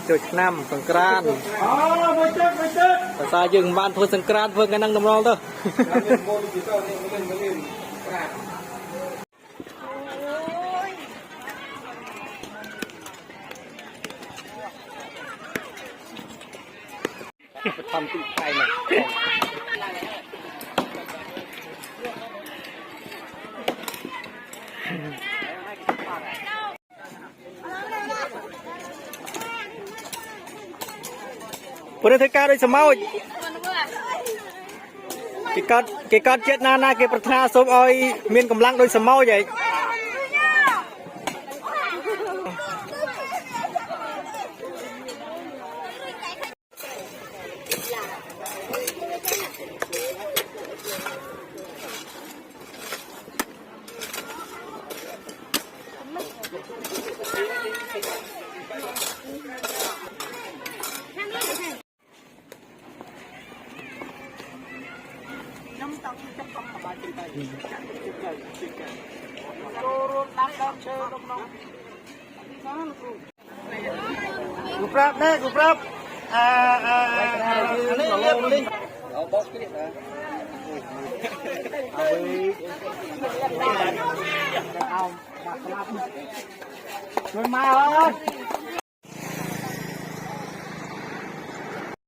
จุดน้ำสงกรานต์ภาษายึงบ้านเพื่อสงกรานต์เพื่อกันนั่งน้ำร้อนเด้อทำติดไทยนะพอได้ถึงการโดยสมัยเกี่ยวกับเจตนาเกี่ยวกับประธานสมอ้อยมีกำลังโดยสมัยใหญ่กูปรับนะกูปรับอันนี้เรียบลิงเอาบล็อกนี่นะเอามาสลับช่วยมาเลย